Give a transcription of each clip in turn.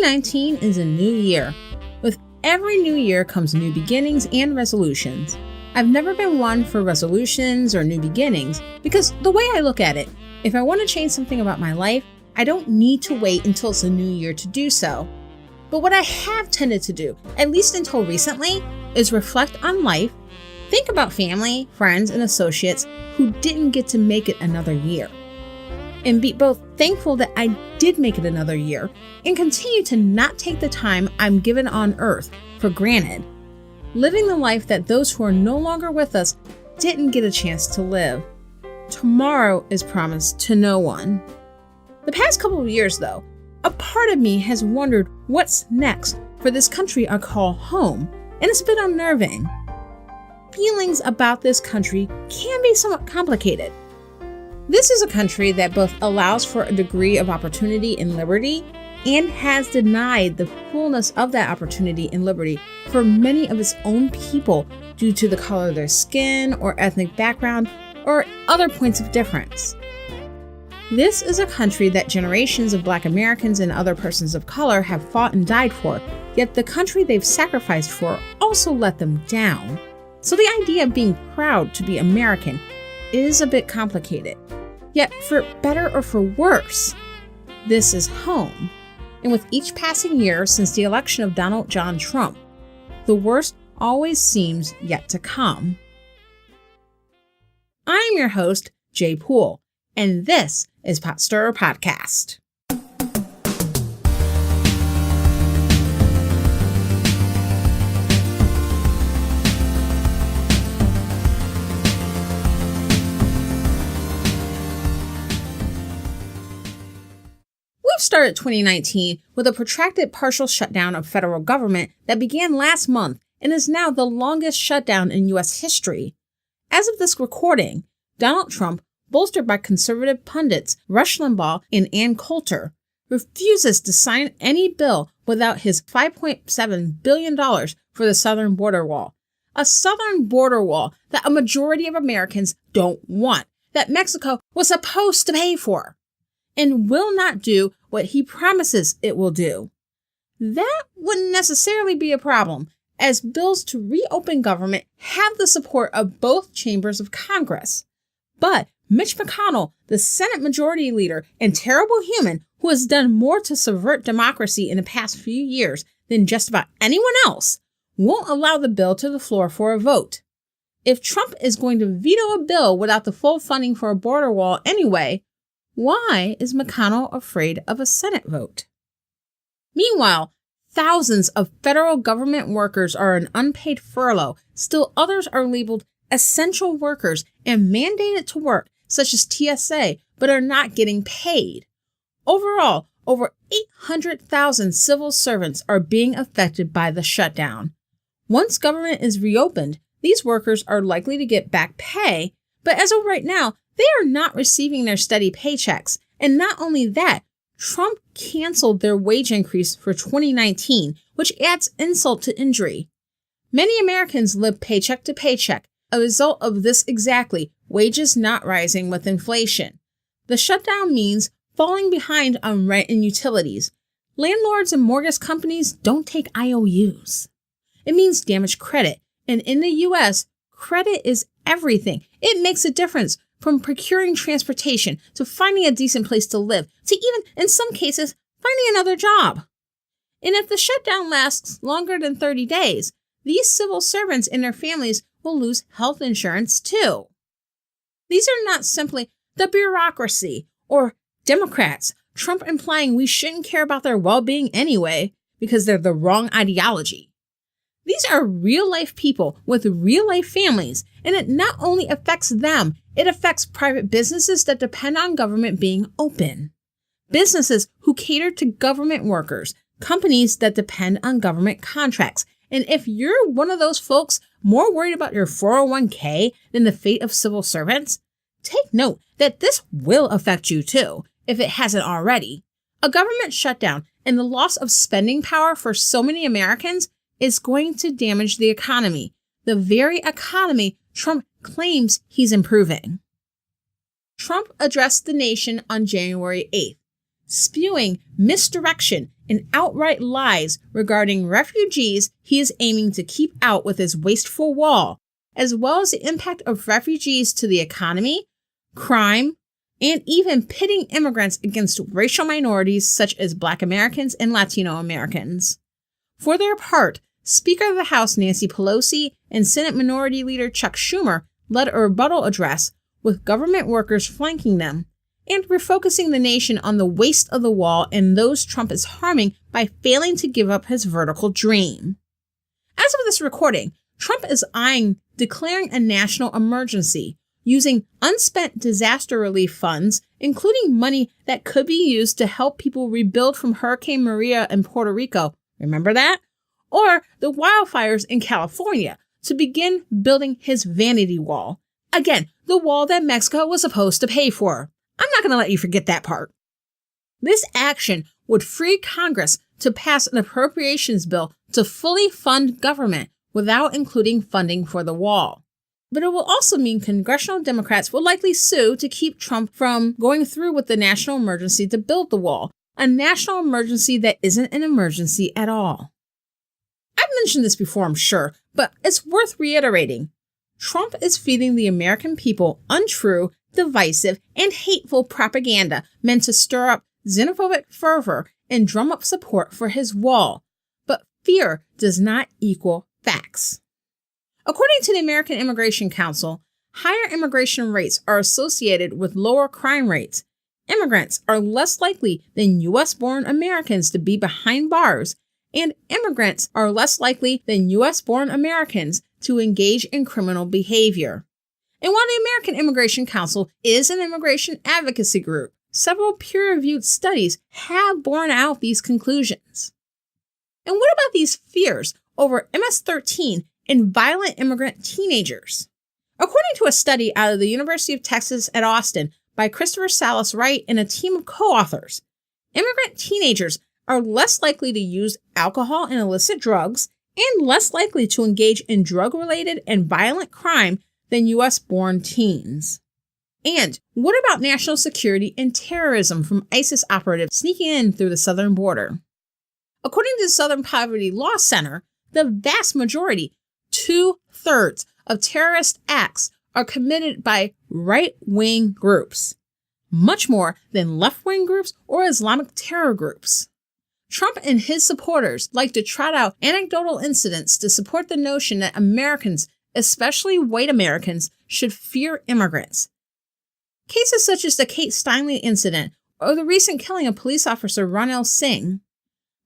2019 is a new year. With every new year comes new beginnings and resolutions. I've never been one for resolutions or new beginnings because the way I look at it, if I want to change something about my life, I don't need to wait until it's a new year to do so. But what I have tended to do, at least until recently, is reflect on life, think about family, friends, and associates who didn't get to make it another year, and be both thankful that I did make it another year and continue to not take the time I'm given on Earth for granted, living the life that those who are no longer with us didn't get a chance to live. Tomorrow is promised to no one. The past couple of years, though, a part of me has wondered what's next for this country I call home, and it's been unnerving. Feelings about this country can be somewhat complicated. This is a country that both allows for a degree of opportunity and liberty and has denied the fullness of that opportunity and liberty for many of its own people due to the color of their skin or ethnic background or other points of difference. This is a country that generations of Black Americans and other persons of color have fought and died for, yet the country they've sacrificed for also let them down. So the idea of being proud to be American is a bit complicated. Yet for better or for worse, this is home. And with each passing year since the election of Donald John Trump, the worst always seems yet to come. I'm your host, Jaye Poole, and this is Pot Stirrer Podcast. We've started 2019 with a protracted partial shutdown of federal government that began last month and is now the longest shutdown in U.S. history. As of this recording, Donald Trump, bolstered by conservative pundits Rush Limbaugh and Ann Coulter, refuses to sign any bill without his $5.7 billion for the southern border wall. A southern border wall that a majority of Americans don't want, that Mexico was supposed to pay for, and will not do what he promises it will do. That wouldn't necessarily be a problem, as bills to reopen government have the support of both chambers of Congress. But Mitch McConnell, the Senate Majority Leader and terrible human who has done more to subvert democracy in the past few years than just about anyone else, won't allow the bill to the floor for a vote. If Trump is going to veto a bill without the full funding for a border wall anyway, why is McConnell afraid of a Senate vote? Meanwhile, thousands of federal government workers are on unpaid furlough. Still others are labeled essential workers and mandated to work, such as TSA, but are not getting paid. Overall, over 800,000 civil servants are being affected by the shutdown. Once government is reopened, these workers are likely to get back pay, but as of right now, they are not receiving their steady paychecks. And not only that, Trump canceled their wage increase for 2019, which adds insult to injury. Many Americans live paycheck to paycheck, a result of this exactly, wages not rising with inflation. The shutdown means falling behind on rent and utilities. Landlords and mortgage companies don't take IOUs. It means damaged credit. And in the U.S., credit is everything. It makes a difference. From procuring transportation to finding a decent place to live, to even, in some cases, finding another job. And if the shutdown lasts longer than 30 days, these civil servants and their families will lose health insurance too. These are not simply the bureaucracy or Democrats, Trump implying we shouldn't care about their well-being anyway because they're the wrong ideology. These are real-life people with real-life families, and it not only affects them, it affects private businesses that depend on government being open. Businesses who cater to government workers, companies that depend on government contracts. And if you're one of those folks more worried about your 401k than the fate of civil servants, take note that this will affect you too, if it hasn't already. A government shutdown and the loss of spending power for so many Americans is going to damage the economy, the very economy Trump claims he's improving. Trump addressed the nation on January 8th, spewing misdirection and outright lies regarding refugees he is aiming to keep out with his wasteful wall, as well as the impact of refugees to the economy, crime, and even pitting immigrants against racial minorities such as Black Americans and Latino Americans. For their part, Speaker of the House Nancy Pelosi and Senate Minority Leader Chuck Schumer led a rebuttal address, with government workers flanking them, and refocusing the nation on the waste of the wall and those Trump is harming by failing to give up his vertical dream. As of this recording, Trump is eyeing declaring a national emergency, using unspent disaster relief funds, including money that could be used to help people rebuild from Hurricane Maria in Puerto Rico, remember that? Or the wildfires in California, to begin building his vanity wall. Again, the wall that Mexico was supposed to pay for. I'm not going to let you forget that part. This action would free Congress to pass an appropriations bill to fully fund government without including funding for the wall. But it will also mean congressional Democrats will likely sue to keep Trump from going through with the national emergency to build the wall, a national emergency that isn't an emergency at all. I've mentioned this before, I'm sure, but it's worth reiterating. Trump is feeding the American people untrue, divisive, and hateful propaganda meant to stir up xenophobic fervor and drum up support for his wall. But fear does not equal facts. According to the American Immigration Council, higher immigration rates are associated with lower crime rates. Immigrants are less likely than U.S.-born Americans to be behind bars, and immigrants are less likely than U.S.-born Americans to engage in criminal behavior. And while the American Immigration Council is an immigration advocacy group, several peer-reviewed studies have borne out these conclusions. And what about these fears over MS-13 and violent immigrant teenagers? According to a study out of the University of Texas at Austin by Christopher Salas-Wright and a team of co-authors, immigrant teenagers are less likely to use alcohol and illicit drugs and less likely to engage in drug-related and violent crime than U.S.-born teens. And what about national security and terrorism from ISIS operatives sneaking in through the southern border? According to the Southern Poverty Law Center, the vast majority, 2/3 of terrorist acts are committed by right-wing groups, much more than left-wing groups or Islamic terror groups. Trump and his supporters like to trot out anecdotal incidents to support the notion that Americans, especially white Americans, should fear immigrants. Cases such as the Kate Steinle incident or the recent killing of police officer Ronell Singh.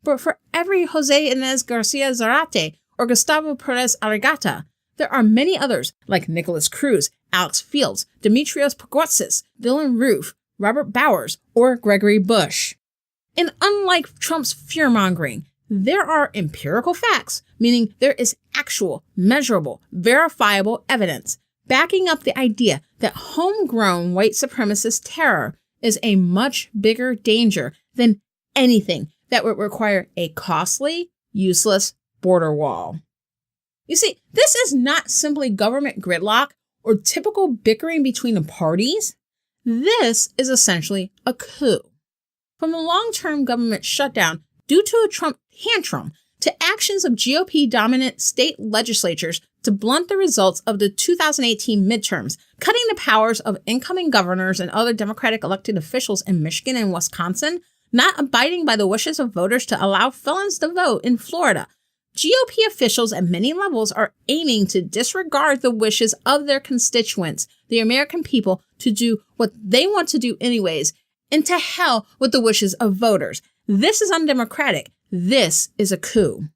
But for every Jose Inez Garcia Zarate or Gustavo Perez Arregata, there are many others like Nicholas Cruz, Alex Fields, Demetrios Pagotsis, Dylan Roof, Robert Bowers, or Gregory Bush. And unlike Trump's fear-mongering, there are empirical facts, meaning there is actual, measurable, verifiable evidence backing up the idea that homegrown white supremacist terror is a much bigger danger than anything that would require a costly, useless border wall. You see, this is not simply government gridlock or typical bickering between the parties. This is essentially a coup. From the long-term government shutdown due to a Trump tantrum to actions of GOP-dominant state legislatures to blunt the results of the 2018 midterms, cutting the powers of incoming governors and other Democratic elected officials in Michigan and Wisconsin, not abiding by the wishes of voters to allow felons to vote in Florida. GOP officials at many levels are aiming to disregard the wishes of their constituents, the American people, to do what they want to do anyways, and to hell with the wishes of voters. This is undemocratic. This is a coup.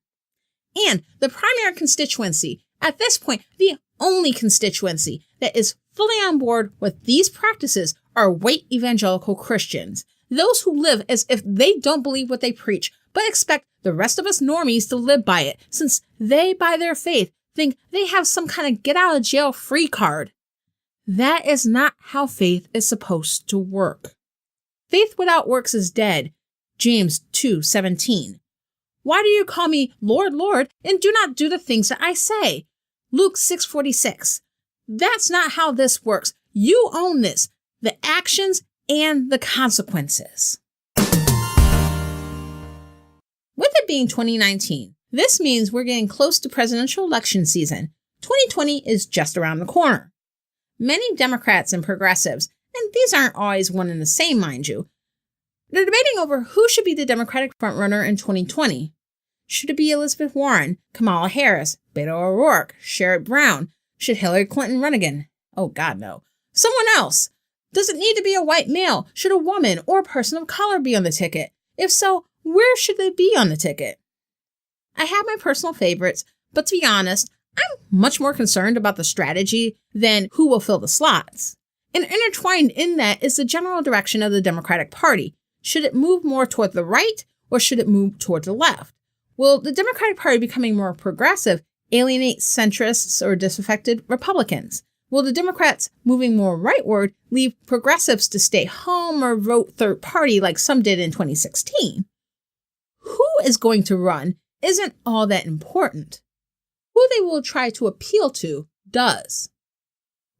And the primary constituency, at this point, the only constituency that is fully on board with these practices are white evangelical Christians. Those who live as if they don't believe what they preach, but expect the rest of us normies to live by it, since they, by their faith, think they have some kind of get-out-of-jail-free card. That is not how faith is supposed to work. Faith without works is dead. James 2:17. Why do you call me Lord, Lord, and do not do the things that I say? Luke 6:46. That's not how this works. You own this, the actions and the consequences. With it being 2019, this means we're getting close to presidential election season. 2020 is just around the corner. Many Democrats and progressives, and these aren't always one and the same, mind you, they're debating over who should be the Democratic frontrunner in 2020. Should it be Elizabeth Warren, Kamala Harris, Beto O'Rourke, Sherrod Brown? Should Hillary Clinton run again? Oh God, no. Someone else. Does it need to be a white male? Should a woman or a person of color be on the ticket? If so, where should they be on the ticket? I have my personal favorites, but to be honest, I'm much more concerned about the strategy than who will fill the slots. And intertwined in that is the general direction of the Democratic Party. Should it move more toward the right or should it move toward the left? Will the Democratic Party becoming more progressive alienate centrists or disaffected Republicans? Will the Democrats moving more rightward leave progressives to stay home or vote third party like some did in 2016? Who is going to run isn't all that important. Who they will try to appeal to does.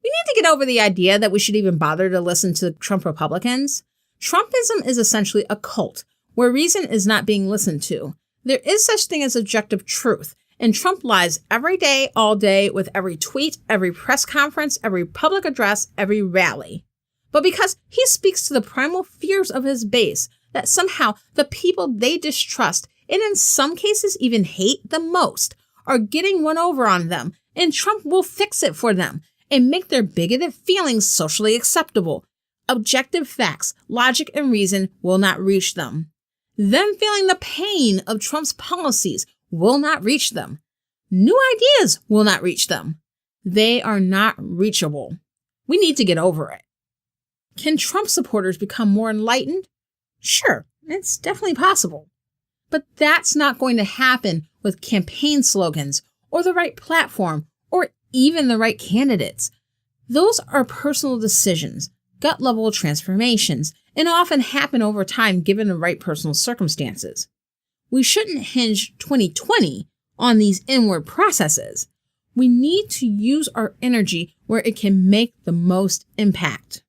We need to get over the idea that we should even bother to listen to Trump Republicans. Trumpism is essentially a cult where reason is not being listened to. There is such thing as objective truth, and Trump lies every day, all day, with every tweet, every press conference, every public address, every rally. But because he speaks to the primal fears of his base, that somehow the people they distrust, and in some cases even hate the most, are getting one over on them, and Trump will fix it for them and make their bigoted feelings socially acceptable. Objective facts, logic, and reason will not reach them. Them feeling the pain of Trump's policies will not reach them. New ideas will not reach them. They are not reachable. We need to get over it. Can Trump supporters become more enlightened? Sure, it's definitely possible. But that's not going to happen with campaign slogans or the right platform or even the right candidates. Those are personal decisions, gut-level transformations, and often happen over time given the right personal circumstances. We shouldn't hinge 2020 on these inward processes. We need to use our energy where it can make the most impact.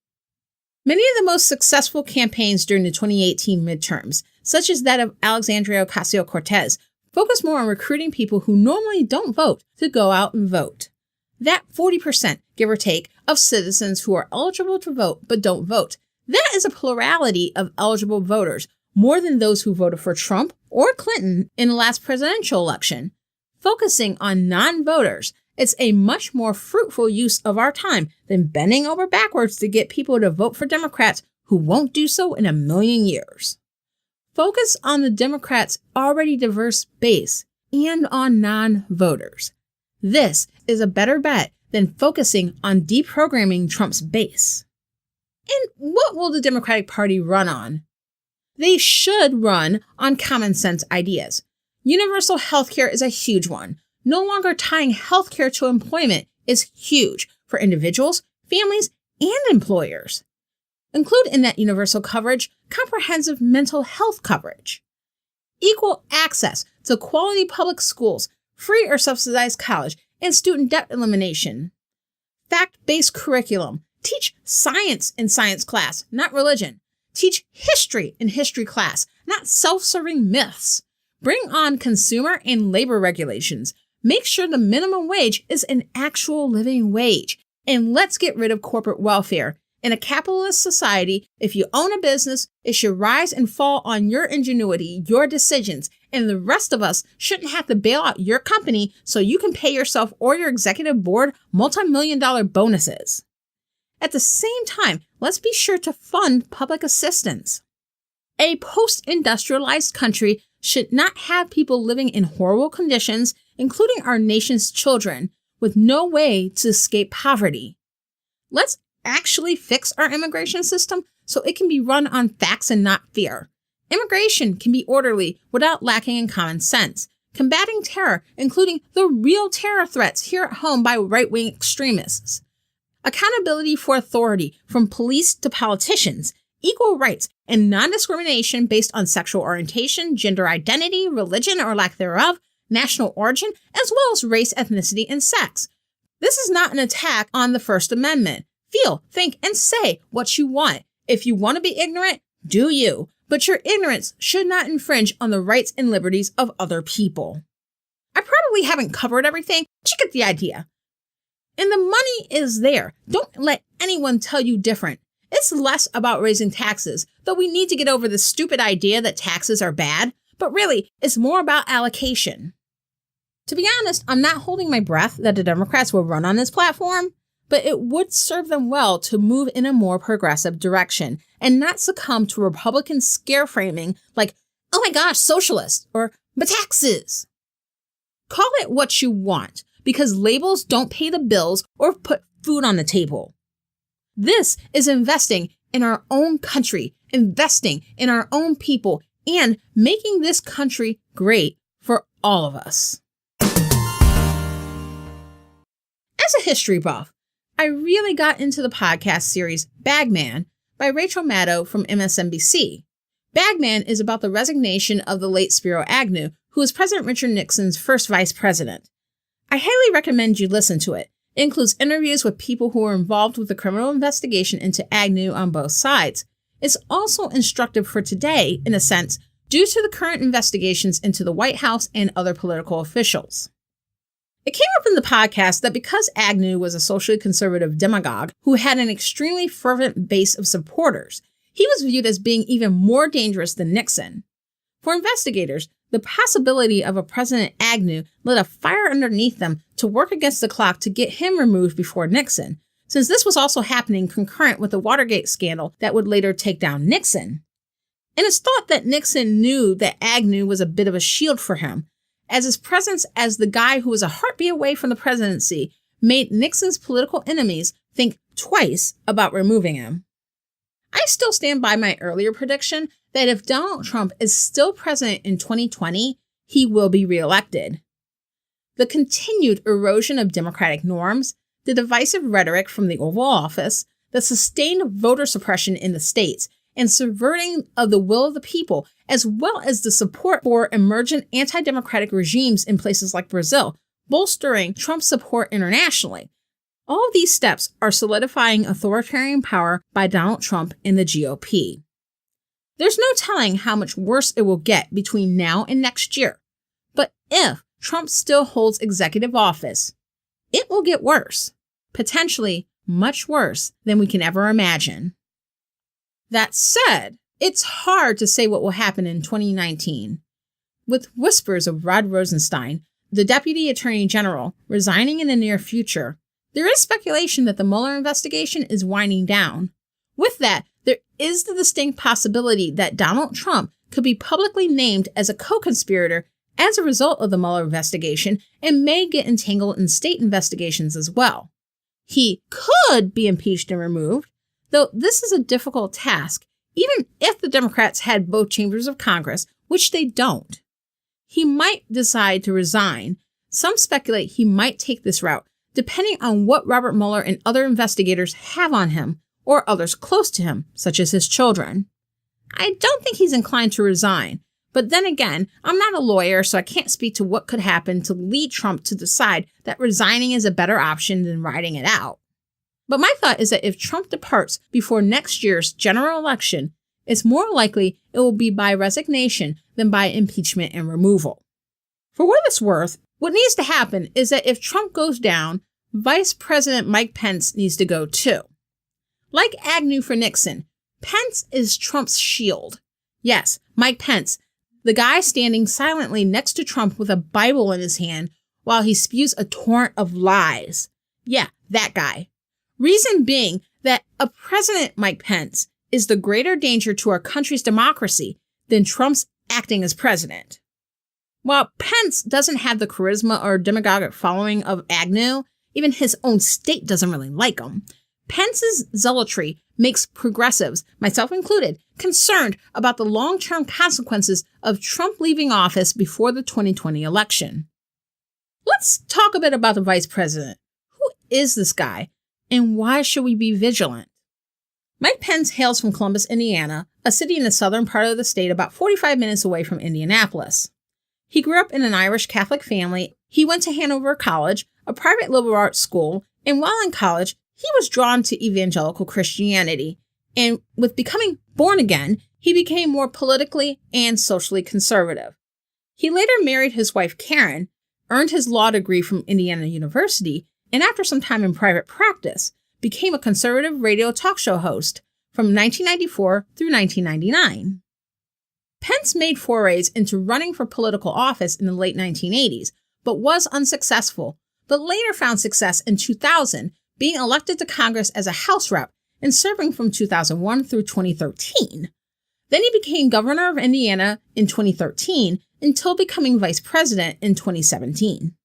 Many of the most successful campaigns during the 2018 midterms, such as that of Alexandria Ocasio-Cortez, focus more on recruiting people who normally don't vote to go out and vote. That 40%, give or take, of citizens who are eligible to vote but don't vote, that is a plurality of eligible voters, more than those who voted for Trump or Clinton in the last presidential election. Focusing on non-voters, it's a much more fruitful use of our time than bending over backwards to get people to vote for Democrats who won't do so in a million years. Focus on the Democrats' already diverse base and on non-voters. This is a better bet than focusing on deprogramming Trump's base. And what will the Democratic Party run on? They should run on common sense ideas. Universal health care is a huge one. No longer tying health care to employment is huge for individuals, families, and employers. Include in that universal coverage comprehensive mental health coverage. Equal access to quality public schools, free or subsidized college, and student debt elimination. Fact-based curriculum. Teach science in science class, not religion. Teach history in history class, not self-serving myths. Bring on consumer and labor regulations. Make sure the minimum wage is an actual living wage. And let's get rid of corporate welfare. In a capitalist society, if you own a business, it should rise and fall on your ingenuity, your decisions, and the rest of us shouldn't have to bail out your company so you can pay yourself or your executive board multi-million-dollar bonuses. At the same time, let's be sure to fund public assistance. A post-industrialized country should not have people living in horrible conditions, including our nation's children, with no way to escape poverty. Let's actually fix our immigration system so it can be run on facts and not fear. Immigration can be orderly without lacking in common sense, combating terror, including the real terror threats here at home by right-wing extremists. Accountability for authority from police to politicians, equal rights, and non-discrimination based on sexual orientation, gender identity, religion or lack thereof, national origin, as well as race, ethnicity, and sex. This is not an attack on the First Amendment. Feel, think, and say what you want. If you want to be ignorant, do you. but your ignorance should not infringe on the rights and liberties of other people. I probably haven't covered everything, but you get the idea. And the money is there. Don't let anyone tell you different. It's less about raising taxes, though we need to get over the stupid idea that taxes are bad, but really, it's more about allocation. To be honest, I'm not holding my breath that the Democrats will run on this platform, but it would serve them well to move in a more progressive direction and not succumb to Republican scare framing like, oh my gosh, socialists, or but taxes. Call it what you want, because labels don't pay the bills or put food on the table. This is investing in our own country, investing in our own people, and making this country great for all of us. As a history buff, I really got into the podcast series Bagman by Rachel Maddow from MSNBC. Bagman is about the resignation of the late Spiro Agnew, who was President Richard Nixon's first vice president. I highly recommend you listen to it. It includes interviews with people who were involved with the criminal investigation into Agnew on both sides. It's also instructive for today, in a sense, due to the current investigations into the White House and other political officials. It came up in the podcast that because Agnew was a socially conservative demagogue who had an extremely fervent base of supporters, he was viewed as being even more dangerous than Nixon. For investigators, the possibility of a President Agnew lit a fire underneath them to work against the clock to get him removed before Nixon, since this was also happening concurrent with the Watergate scandal that would later take down Nixon. And it's thought that Nixon knew that Agnew was a bit of a shield for him, as his presence as the guy who was a heartbeat away from the presidency made Nixon's political enemies think twice about removing him. I still stand by my earlier prediction that if Donald Trump is still president in 2020, he will be reelected. The continued erosion of democratic norms, the divisive rhetoric from the Oval Office, the sustained voter suppression in the states, and subverting of the will of the people, as well as the support for emergent anti-democratic regimes in places like Brazil, bolstering Trump's support internationally. All of these steps are solidifying authoritarian power by Donald Trump and the GOP. There's no telling how much worse it will get between now and next year. But if Trump still holds executive office, it will get worse, potentially much worse than we can ever imagine. That said, it's hard to say what will happen in 2019. With whispers of Rod Rosenstein, the Deputy Attorney General, resigning in the near future, there is speculation that the Mueller investigation is winding down. With that, there is the distinct possibility that Donald Trump could be publicly named as a co-conspirator as a result of the Mueller investigation and may get entangled in state investigations as well. He could be impeached and removed, though this is a difficult task, even if the Democrats had both chambers of Congress, which they don't. He might decide to resign. Some speculate he might take this route, depending on what Robert Mueller and other investigators have on him, or others close to him, such as his children. I don't think he's inclined to resign, but then again, I'm not a lawyer, so I can't speak to what could happen to lead Trump to decide that resigning is a better option than riding it out. But my thought is that if Trump departs before next year's general election, it's more likely it will be by resignation than by impeachment and removal. For what it's worth, what needs to happen is that if Trump goes down, Vice President Mike Pence needs to go too. Like Agnew for Nixon, Pence is Trump's shield. Yes, Mike Pence, the guy standing silently next to Trump with a Bible in his hand while he spews a torrent of lies. Yeah, that guy. Reason being that a President Mike Pence is the greater danger to our country's democracy than Trump's acting as president. While Pence doesn't have the charisma or demagogic following of Agnew, even his own state doesn't really like him. Pence's zealotry makes progressives, myself included, concerned about the long-term consequences of Trump leaving office before the 2020 election. Let's talk a bit about the vice president. Who is this guy, and why should we be vigilant? Mike Pence hails from Columbus, Indiana, a city in the southern part of the state about 45 minutes away from Indianapolis. He grew up in an Irish Catholic family. He went to Hanover College, a private liberal arts school, and while in college, he was drawn to evangelical Christianity. And with becoming born again, he became more politically and socially conservative. He later married his wife Karen, earned his law degree from Indiana University, and after some time in private practice, became a conservative radio talk show host from 1994 through 1999. Pence made forays into running for political office in the late 1980s, but was unsuccessful, but later found success in 2000, being elected to Congress as a House rep and serving from 2001 through 2013. Then he became governor of Indiana in 2013 until becoming vice president in 2017.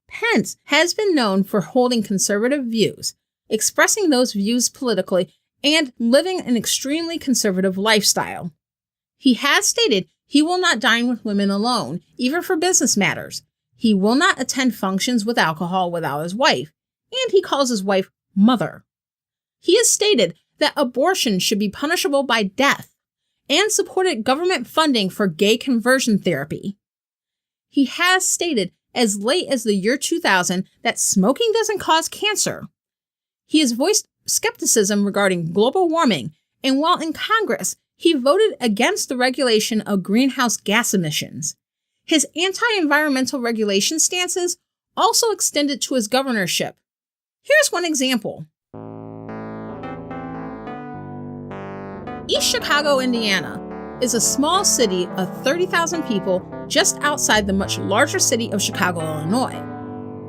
Pence has been known for holding conservative views, expressing those views politically, and living an extremely conservative lifestyle. He has stated he will not dine with women alone, even for business matters. He will not attend functions with alcohol without his wife, and he calls his wife mother. He has stated that abortion should be punishable by death, and supported government funding for gay conversion therapy. He has stated as late as the year 2000 that smoking doesn't cause cancer. He has voiced skepticism regarding global warming, and while in Congress, he voted against the regulation of greenhouse gas emissions. His anti-environmental regulation stances also extended to his governorship. Here's one example. East Chicago, Indiana, is a small city of 30,000 people just outside the much larger city of Chicago, Illinois.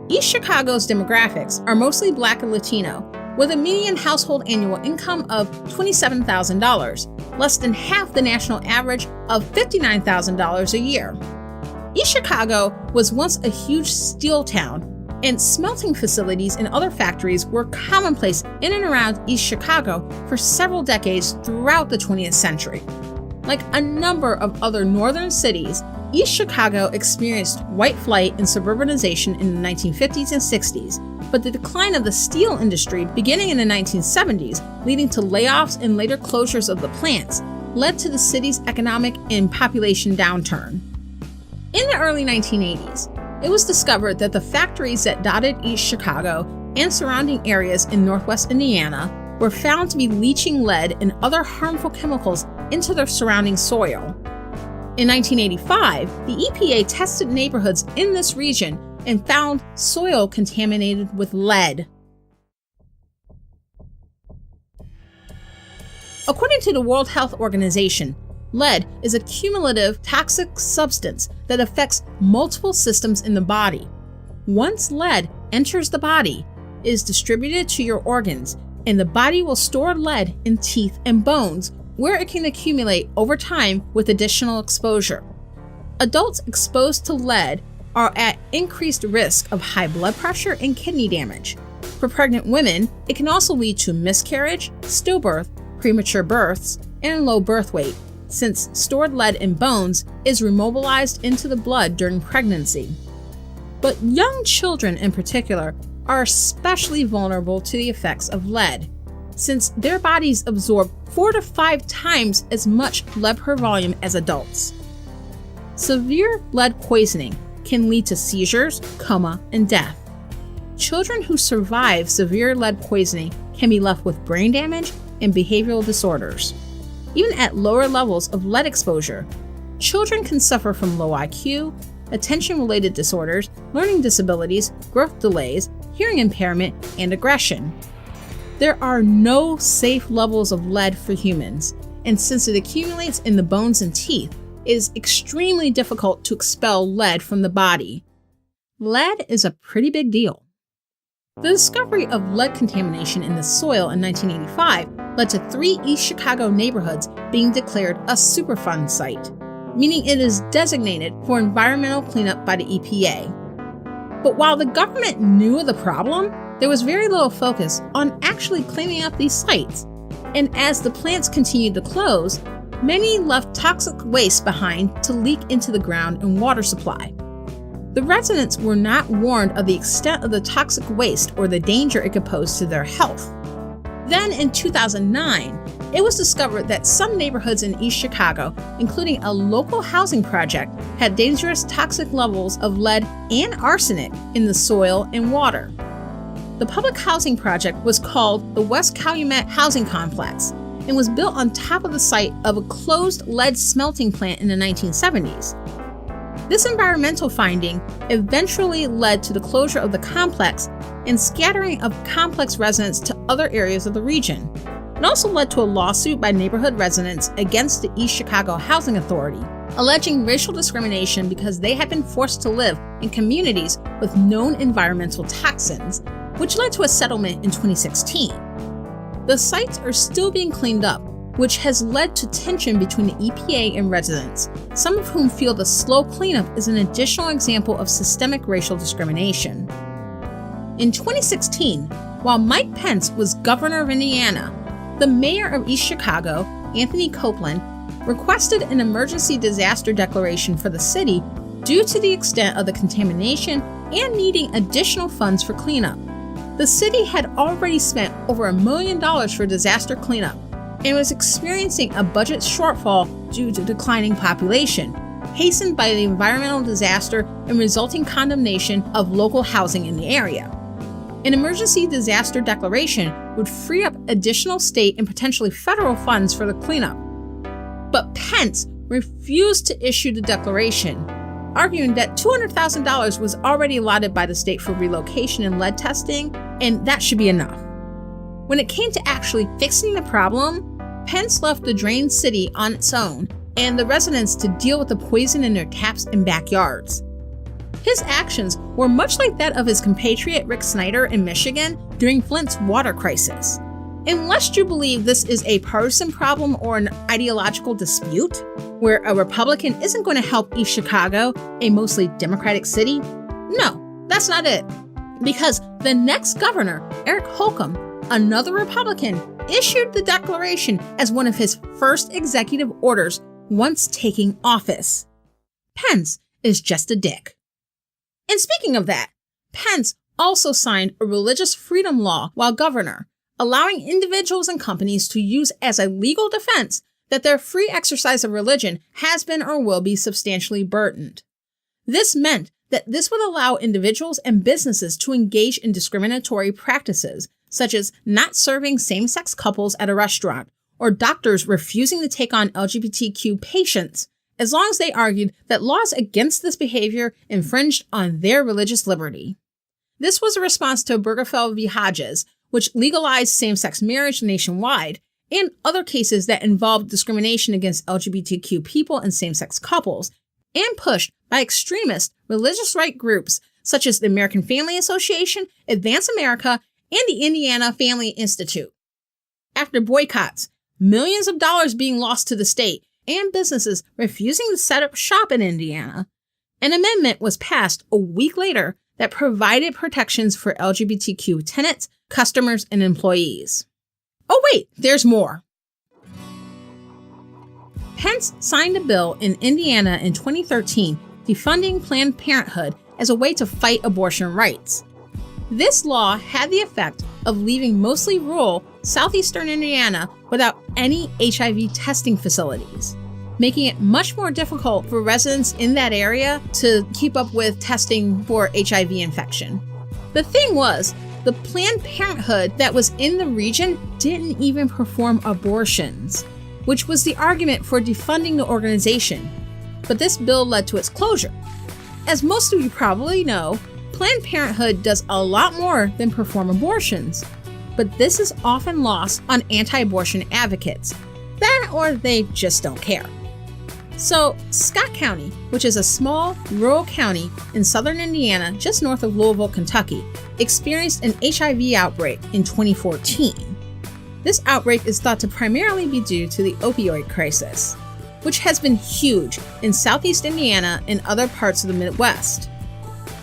East Chicago's demographics are mostly Black and Latino, with a median household annual income of $27,000, less than half the national average of $59,000 a year. East Chicago was once a huge steel town, and smelting facilities and other factories were commonplace in and around East Chicago for several decades throughout the 20th century. Like a number of other northern cities, East Chicago experienced white flight and suburbanization in the 1950s and 60s, but the decline of the steel industry beginning in the 1970s, leading to layoffs and later closures of the plants, led to the city's economic and population downturn. In the early 1980s, it was discovered that the factories that dotted East Chicago and surrounding areas in northwest Indiana were found to be leaching lead and other harmful chemicals into their surrounding soil. In 1985, the EPA tested neighborhoods in this region and found soil contaminated with lead. According to the World Health Organization, lead is a cumulative toxic substance that affects multiple systems in the body. Once lead enters the body, it is distributed to your organs, and the body will store lead in teeth and bones, where it can accumulate over time with additional exposure. Adults exposed to lead are at increased risk of high blood pressure and kidney damage. For pregnant women, it can also lead to miscarriage, stillbirth, premature births, and low birth weight, since stored lead in bones is remobilized into the blood during pregnancy. But young children in particular are especially vulnerable to the effects of lead, since their bodies absorb 4 to 5 times as much lead per volume as adults. Severe lead poisoning can lead to seizures, coma, and death. Children who survive severe lead poisoning can be left with brain damage and behavioral disorders. Even at lower levels of lead exposure, children can suffer from low IQ, attention-related disorders, learning disabilities, growth delays, hearing impairment, and aggression. There are no safe levels of lead for humans, and since it accumulates in the bones and teeth, it is extremely difficult to expel lead from the body. Lead is a pretty big deal. The discovery of lead contamination in the soil in 1985 led to 3 East Chicago neighborhoods being declared a Superfund site, meaning it is designated for environmental cleanup by the EPA. But while the government knew of the problem, there was very little focus on actually cleaning up these sites. And as the plants continued to close, many left toxic waste behind to leak into the ground and water supply. The residents were not warned of the extent of the toxic waste or the danger it could pose to their health. Then in 2009, it was discovered that some neighborhoods in East Chicago, including a local housing project, had dangerous toxic levels of lead and arsenic in the soil and water. The public housing project was called the West Calumet Housing Complex, and was built on top of the site of a closed lead smelting plant in the 1970s. This environmental finding eventually led to the closure of the complex and scattering of complex residents to other areas of the region. It also led to a lawsuit by neighborhood residents against the East Chicago Housing Authority, alleging racial discrimination because they had been forced to live in communities with known environmental toxins, which led to a settlement in 2016. The sites are still being cleaned up, which has led to tension between the EPA and residents, some of whom feel the slow cleanup is an additional example of systemic racial discrimination. In 2016, while Mike Pence was governor of Indiana, the mayor of East Chicago, Anthony Copeland, requested an emergency disaster declaration for the city due to the extent of the contamination and needing additional funds for cleanup. The city had already spent over $1 million for disaster cleanup and was experiencing a budget shortfall due to declining population, hastened by the environmental disaster and resulting condemnation of local housing in the area. An emergency disaster declaration would free up additional state and potentially federal funds for the cleanup. But Pence refused to issue the declaration, arguing that $200,000 was already allotted by the state for relocation and lead testing, and that should be enough. When it came to actually fixing the problem, Pence left the drained city on its own and the residents to deal with the poison in their taps and backyards. His actions were much like that of his compatriot Rick Snyder in Michigan during Flint's water crisis. Unless you believe this is a partisan problem or an ideological dispute, where a Republican isn't going to help East Chicago, a mostly Democratic city, no, that's not it. Because the next governor, Eric Holcomb, another Republican, issued the declaration as one of his first executive orders once taking office. Pence is just a dick. And speaking of that, Pence also signed a religious freedom law while governor, allowing individuals and companies to use as a legal defense that their free exercise of religion has been or will be substantially burdened. This meant that this would allow individuals and businesses to engage in discriminatory practices, such as not serving same-sex couples at a restaurant, or doctors refusing to take on LGBTQ patients, as long as they argued that laws against this behavior infringed on their religious liberty. This was a response to Obergefell v. Hodges, which legalized same-sex marriage nationwide, and other cases that involved discrimination against LGBTQ people and same-sex couples, and pushed by extremist religious right groups such as the American Family Association, Advance America, and the Indiana Family Institute. After boycotts, millions of dollars being lost to the state, and businesses refusing to set up shop in Indiana, an amendment was passed a week later that provided protections for LGBTQ tenants, customers, and employees. Oh wait, there's more. Pence signed a bill in Indiana in 2013 defunding Planned Parenthood as a way to fight abortion rights. This law had the effect of leaving mostly rural southeastern Indiana without any HIV testing facilities, making it much more difficult for residents in that area to keep up with testing for HIV infection. The thing was, the Planned Parenthood that was in the region didn't even perform abortions, which was the argument for defunding the organization. But this bill led to its closure. As most of you probably know, Planned Parenthood does a lot more than perform abortions, but this is often lost on anti-abortion advocates. That or they just don't care. So, Scott County, which is a small, rural county in southern Indiana just north of Louisville, Kentucky, experienced an HIV outbreak in 2014. This outbreak is thought to primarily be due to the opioid crisis, which has been huge in southeast Indiana and other parts of the Midwest.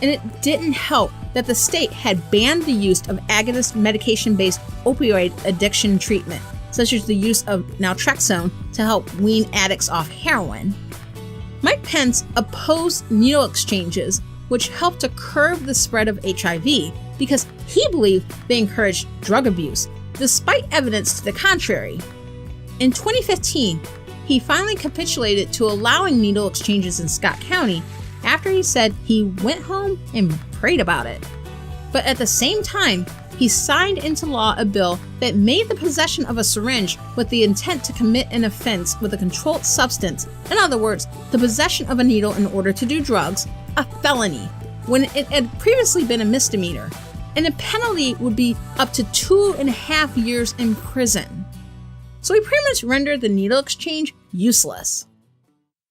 And it didn't help that the state had banned the use of agonist medication-based opioid addiction treatment, such as the use of naltrexone to help wean addicts off heroin. Mike Pence opposed needle exchanges, which helped to curb the spread of HIV because he believed they encouraged drug abuse, despite evidence to the contrary. In 2015, he finally capitulated to allowing needle exchanges in Scott County after he said he went home and prayed about it. But at the same time, he signed into law a bill that made the possession of a syringe with the intent to commit an offense with a controlled substance, in other words, the possession of a needle in order to do drugs, a felony, when it had previously been a misdemeanor. And the penalty would be up to 2.5 years in prison. So he pretty much rendered the needle exchange useless.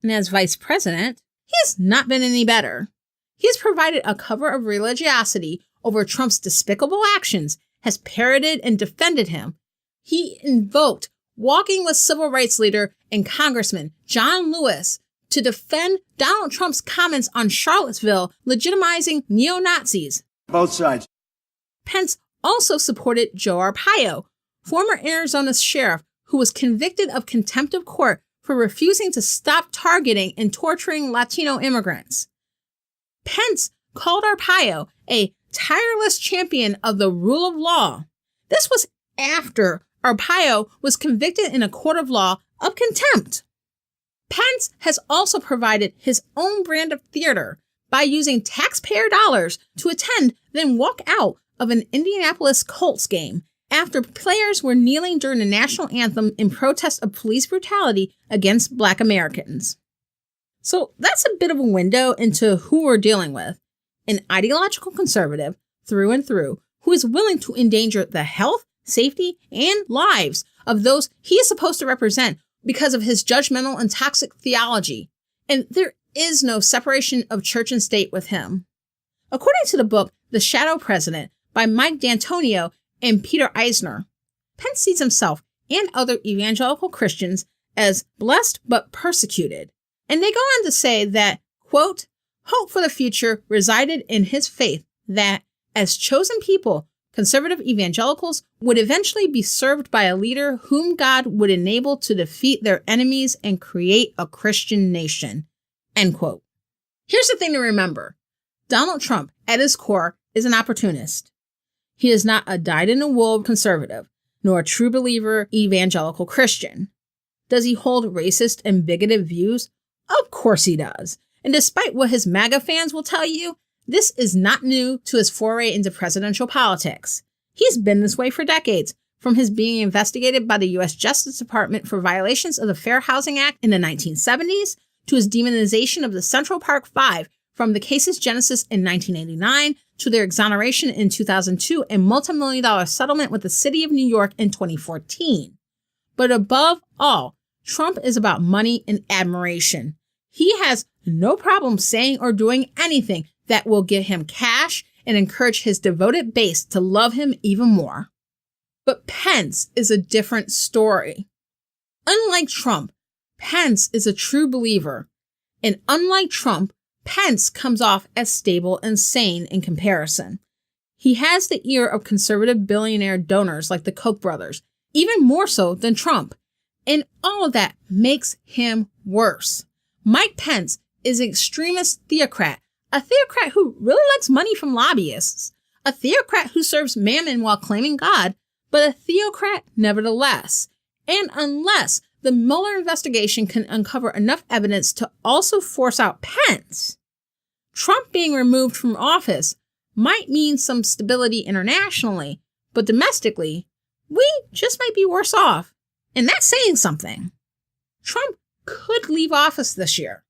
And as vice president, he has not been any better. He has provided a cover of religiosity over Trump's despicable actions, has parroted and defended him. He invoked walking with civil rights leader and Congressman John Lewis to defend Donald Trump's comments on Charlottesville legitimizing neo-Nazis. Both sides. Pence also supported Joe Arpaio, former Arizona sheriff who was convicted of contempt of court for refusing to stop targeting and torturing Latino immigrants. Pence called Arpaio a tireless champion of the rule of law. This was after Arpaio was convicted in a court of law of contempt. Pence has also provided his own brand of theater by using taxpayer dollars to attend, then walk out of an Indianapolis Colts game after players were kneeling during the national anthem in protest of police brutality against Black Americans. So that's a bit of a window into who we're dealing with. An ideological conservative through and through who is willing to endanger the health, safety, and lives of those he is supposed to represent because of his judgmental and toxic theology. And there is no separation of church and state with him. According to the book, The Shadow President by Mike D'Antonio and Peter Eisner, Pence sees himself and other evangelical Christians as blessed but persecuted. And they go on to say that, quote, hope for the future resided in his faith that, as chosen people, conservative evangelicals would eventually be served by a leader whom God would enable to defeat their enemies and create a Christian nation, end quote. Here's the thing to remember. Donald Trump, at his core, is an opportunist. He is not a dyed-in-the-wool conservative, nor a true believer evangelical Christian. Does he hold racist and bigoted views? Of course he does. And despite what his MAGA fans will tell you, this is not new to his foray into presidential politics. He's been this way for decades, from his being investigated by the U.S. Justice Department for violations of the Fair Housing Act in the 1970s, to his demonization of the Central Park Five from the case's genesis in 1989, to their exoneration in 2002 and multi-million-dollar settlement with the city of New York in 2014. But above all, Trump is about money and admiration. He has no problem saying or doing anything that will give him cash and encourage his devoted base to love him even more. But Pence is a different story. Unlike Trump, Pence is a true believer. And unlike Trump, Pence comes off as stable and sane in comparison. He has the ear of conservative billionaire donors like the Koch brothers, even more so than Trump. And all of that makes him worse. Mike Pence is an extremist theocrat, a theocrat who really likes money from lobbyists, a theocrat who serves mammon while claiming God, but a theocrat nevertheless. And unless the Mueller investigation can uncover enough evidence to also force out Pence, Trump being removed from office might mean some stability internationally, but domestically, we just might be worse off. And that's saying something. Trump could leave office this year,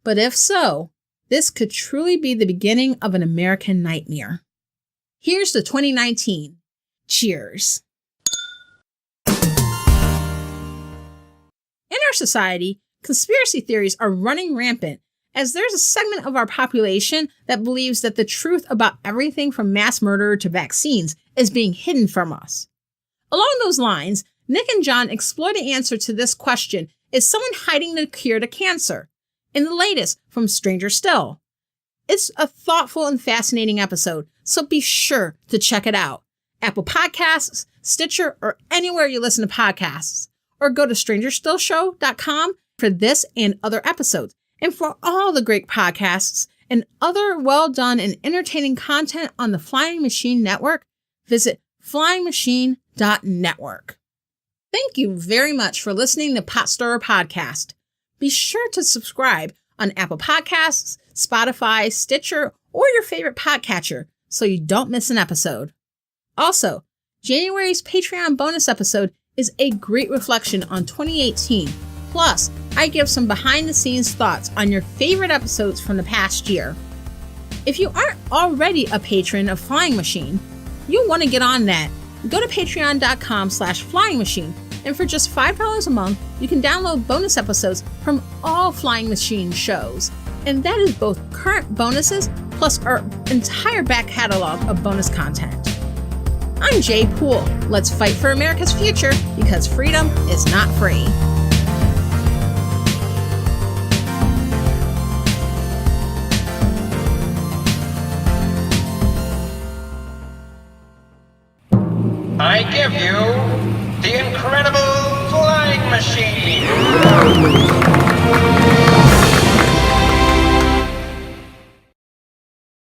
but if so, this could truly be the beginning of an American nightmare. Here's to 2019. Cheers. In our society, conspiracy theories are running rampant as there's a segment of our population that believes that the truth about everything from mass murder to vaccines is being hidden from us. Along those lines, Nick and John explore the answer to this question: is someone hiding the cure to cancer? In the latest from Stranger Still. It's a thoughtful and fascinating episode, so be sure to check it out. Apple Podcasts, Stitcher, or anywhere you listen to podcasts. Or go to strangerstillshow.com for this and other episodes. And for all the great podcasts and other well-done and entertaining content on the Flying Machine Network, visit flyingmachine.network. Thank you very much for listening to Pot Stirrer Podcast. Be sure to subscribe on Apple Podcasts, Spotify, Stitcher, or your favorite podcatcher so you don't miss an episode. Also, January's Patreon bonus episode is a great reflection on 2018. Plus, I give some behind-the-scenes thoughts on your favorite episodes from the past year. If you aren't already a patron of Flying Machine, you'll want to get on that. Go to patreon.com/Flying Machine, and for just $5 a month, you can download bonus episodes from all Flying Machine shows. And that is both current bonuses plus our entire back catalog of bonus content. I'm Jaye Poole. Let's fight for America's future, because freedom is not free. I give you the incredible Flying Machine.